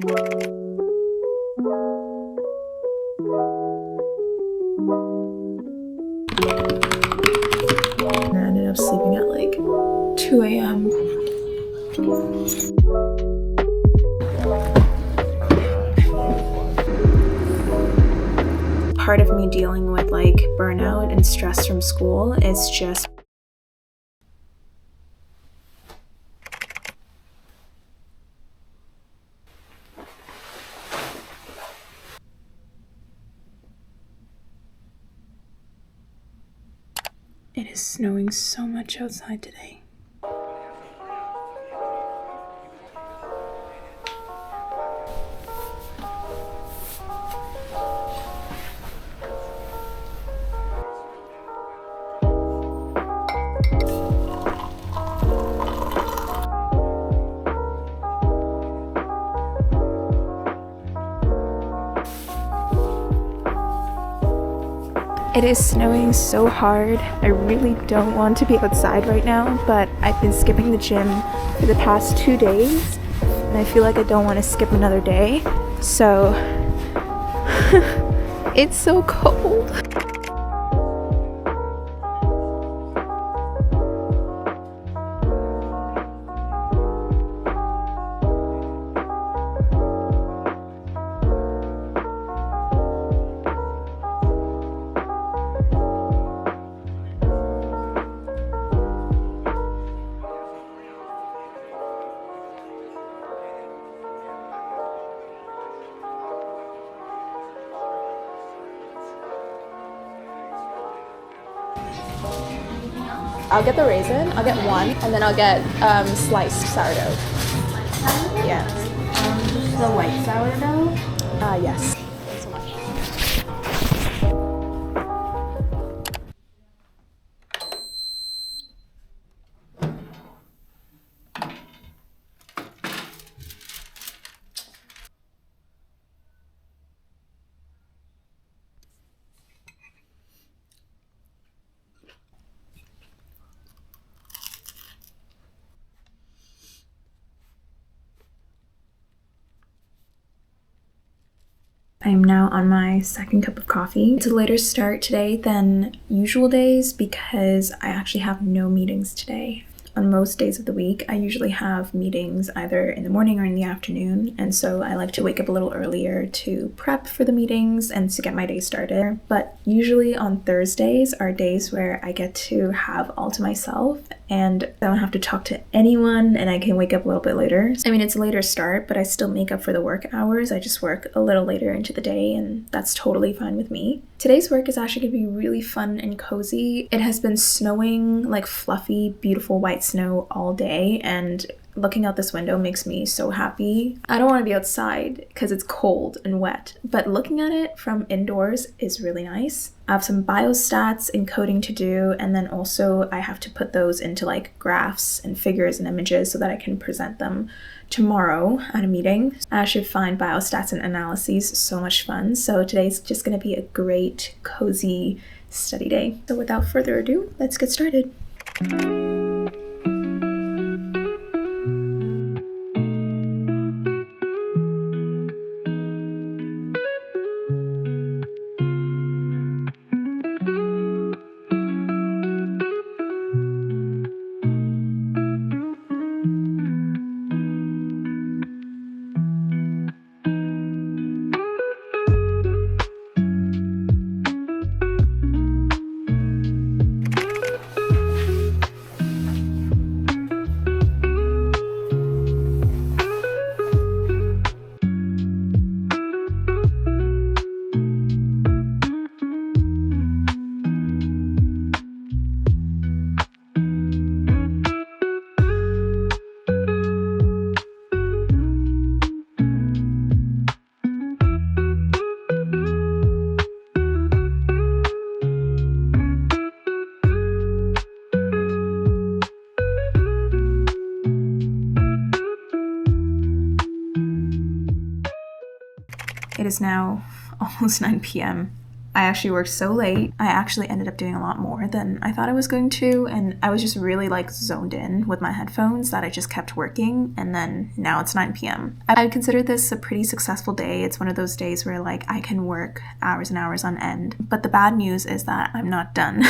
And I ended up sleeping at like 2 a.m. Part of me dealing with like burnout and stress from school is just it is snowing so much outside today. It is snowing so hard. I really don't want to be outside right now, but I've been skipping the gym for the past 2 days, and I feel like I don't want to skip another day. So, it's so cold. I'll get the raisin, I'll get one, and then I'll get sliced sourdough. Yeah. The white sourdough? Yes. Thanks so much. I am now on my second cup of coffee. It's a later start today than usual days because I actually have no meetings today. On most days of the week, I usually have meetings either in the morning or in the afternoon, and so I like to wake up a little earlier to prep for the meetings and to get my day started. But usually on Thursdays are days where I get to have all to myself and I don't have to talk to anyone and I can wake up a little bit later. I mean, it's a later start, but I still make up for the work hours. I just work a little later into the day and that's totally fine with me. Today's work is actually going to be really fun and cozy. It has been snowing, like fluffy, beautiful white snow all day, and looking out this window makes me so happy. I don't want to be outside because it's cold and wet, but looking at it from indoors is really nice. I have some biostats and coding to do, and then also I have to put those into like graphs and figures and images so that I can present them tomorrow at a meeting. I should find biostats and analyses so much fun. So today's just going to be a great, cozy study day. So without further ado, let's get started. It is now almost 9 p.m. I actually worked so late. I actually ended up doing a lot more than I thought I was going to, and I was just really like zoned in with my headphones that I just kept working, and then now it's 9 p.m. I consider this a pretty successful day. It's one of those days where like I can work hours and hours on end, but the bad news is that I'm not done.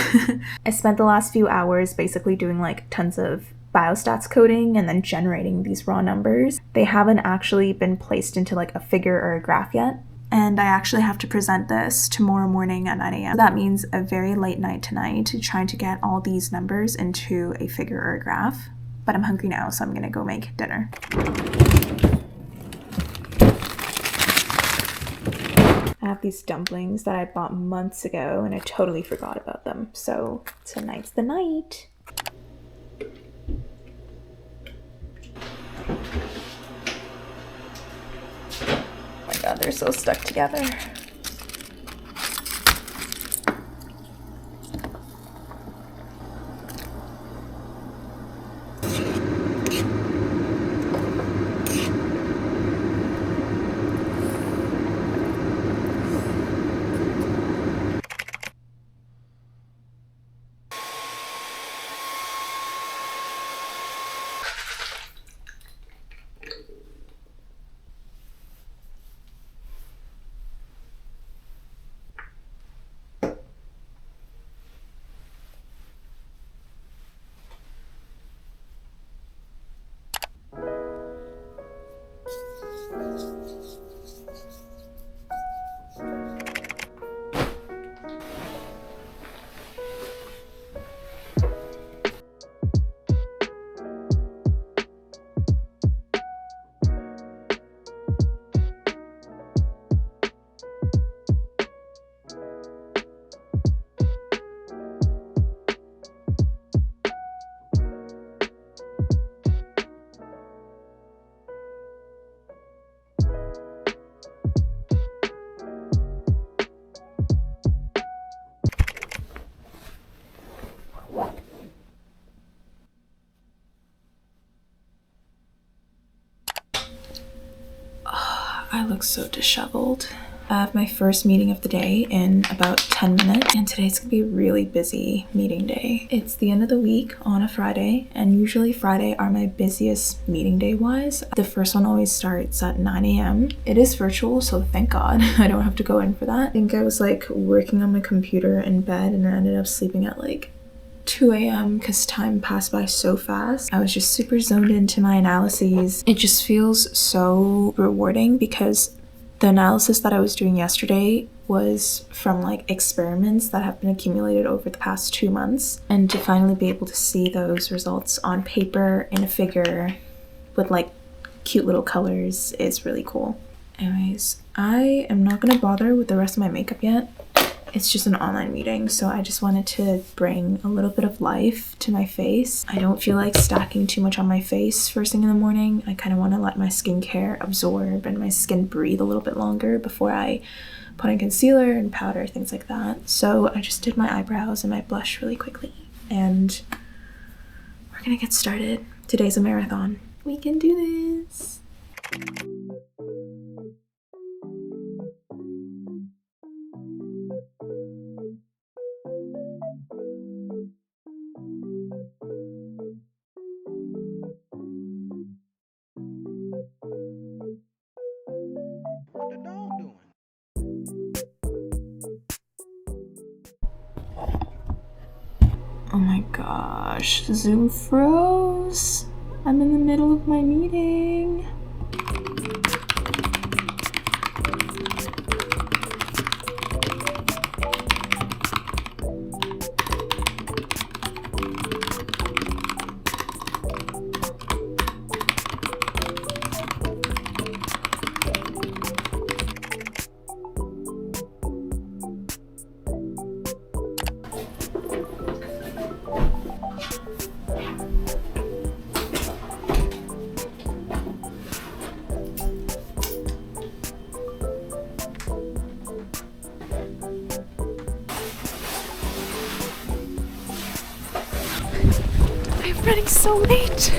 I spent the last few hours basically doing like tons of biostats coding and then generating these raw numbers. They haven't actually been placed into like a figure or a graph yet. And I actually have to present this tomorrow morning at 9 a.m. That means a very late night tonight trying to get all these numbers into a figure or a graph. But I'm hungry now, so I'm gonna go make dinner. I have these dumplings that I bought months ago and I totally forgot about them. So tonight's the night. God, they're so stuck together. I look so disheveled. I have my first meeting of the day in about 10 minutes, and today's gonna be a really busy meeting day. It's the end of the week on a Friday, and usually Friday are my busiest meeting day wise. The first one always starts at 9 a.m. It is virtual, so thank God I don't have to go in for that. I think I was like working on my computer in bed and I ended up sleeping at like 2 a.m. because time passed by so fast. I was just super zoned into my analyses. It just feels so rewarding because the analysis that I was doing yesterday was from like experiments that have been accumulated over the past 2 months, and to finally be able to see those results on paper in a figure with like cute little colors is really cool. Anyways, I am not gonna bother with the rest of my makeup yet. It's just an online meeting, so I just wanted to bring a little bit of life to my face. I don't feel like stacking too much on my face first thing in the morning. I kind of want to let my skincare absorb and my skin breathe a little bit longer before I put on concealer and powder, things like that. So I just did my eyebrows and my blush really quickly, and we're gonna get started. Today's a marathon. We can do this. Oh my gosh, Zoom froze. I'm in the middle of my meeting. I'm running so late.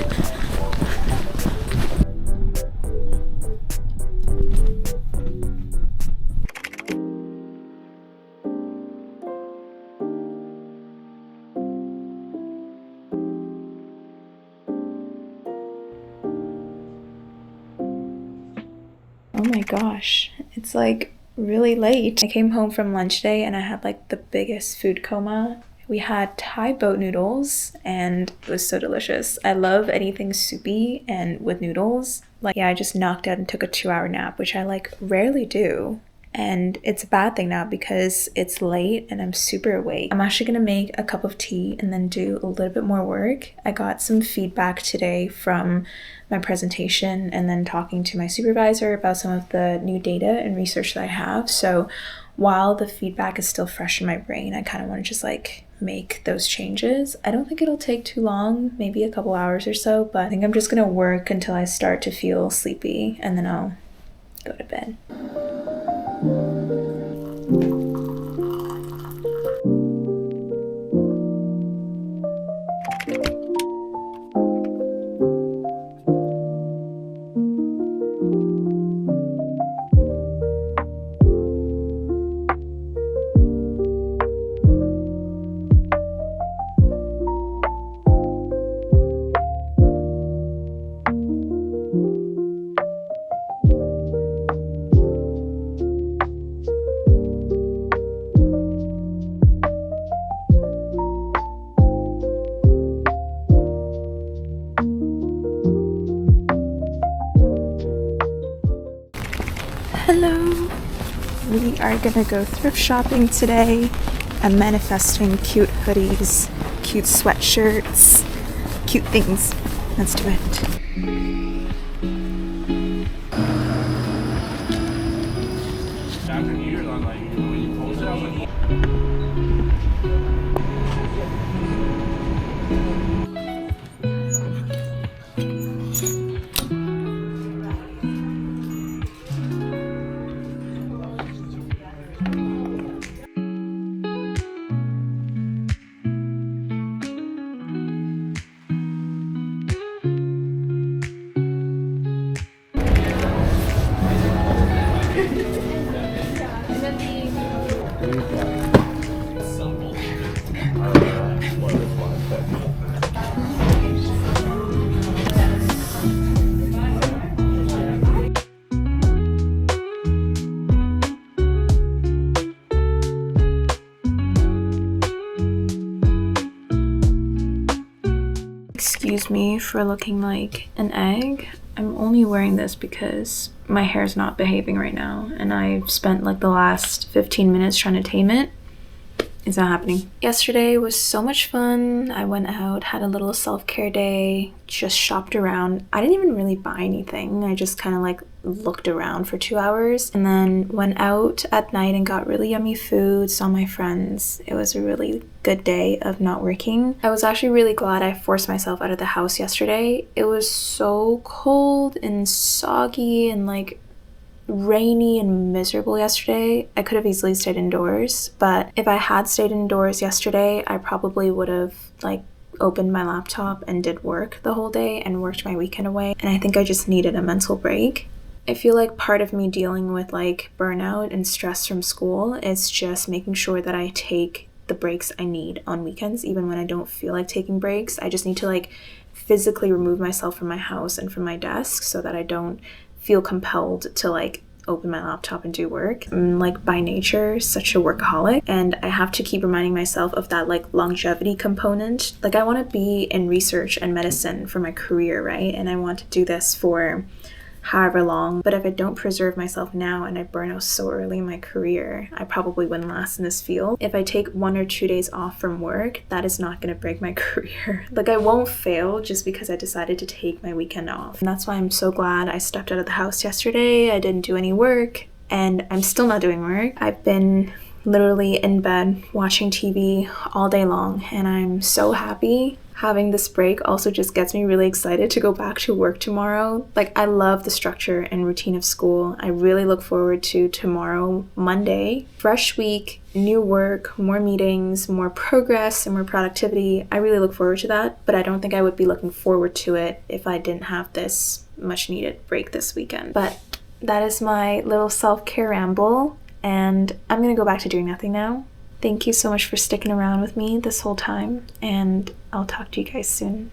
gosh, it's like really late. I came home from lunch today and I had like the biggest food coma. We had Thai boat noodles and it was so delicious. I love anything soupy and with noodles. Like, yeah, I just knocked out and took a 2-hour nap, which I like rarely do. And it's a bad thing now because it's late and I'm super awake. I'm actually gonna make a cup of tea and then do a little bit more work. I got some feedback today from my presentation and then talking to my supervisor about some of the new data and research that I have. So while the feedback is still fresh in my brain, I kind of want to just like make those changes. I don't think it'll take too long, maybe a couple hours or so, but I think I'm just gonna work until I start to feel sleepy and then I'll go to bed. Hello! We are gonna go thrift shopping today. I'm manifesting cute hoodies, cute sweatshirts, cute things. Let's do it. Excuse me for looking like an egg. I'm only wearing this because my hair's not behaving right now and I've spent like the last 15 minutes trying to tame it. It's not happening. Yesterday was so much fun. I went out, had a little self-care day, just shopped around. I didn't even really buy anything. I just kind of like looked around for 2 hours and then went out at night and got really yummy food, saw my friends. It was a really good day of not working. I was actually really glad I forced myself out of the house yesterday. It was so cold and soggy and like rainy and miserable yesterday. I could have easily stayed indoors, but if I had stayed indoors yesterday, I probably would have like opened my laptop and did work the whole day and worked my weekend away. And I think I just needed a mental break. I feel like part of me dealing with like burnout and stress from school is just making sure that I take the breaks I need on weekends, even when I don't feel like taking breaks. I just need to like physically remove myself from my house and from my desk so that I don't feel compelled to like open my laptop and do work. I'm like by nature such a workaholic and I have to keep reminding myself of that like longevity component. Like I want to be in research and medicine for my career, right? And I want to do this for however long, but if I don't preserve myself now and I burn out so early in my career, I probably wouldn't last in this field. If I take 1 or 2 days off from work, that is not going to break my career. Like I won't fail just because I decided to take my weekend off. And that's why I'm so glad I stepped out of the house yesterday. I didn't do any work and I'm still not doing work. I've been literally in bed watching TV all day long and I'm so happy. Having this break also just gets me really excited to go back to work tomorrow. Like I love the structure and routine of school. I really look forward to tomorrow, Monday. Fresh week, new work, more meetings, more progress, and more productivity. I really look forward to that, but I don't think I would be looking forward to it if I didn't have this much needed break this weekend. But that is my little self-care ramble, and I'm gonna go back to doing nothing now. Thank you so much for sticking around with me this whole time, and I'll talk to you guys soon.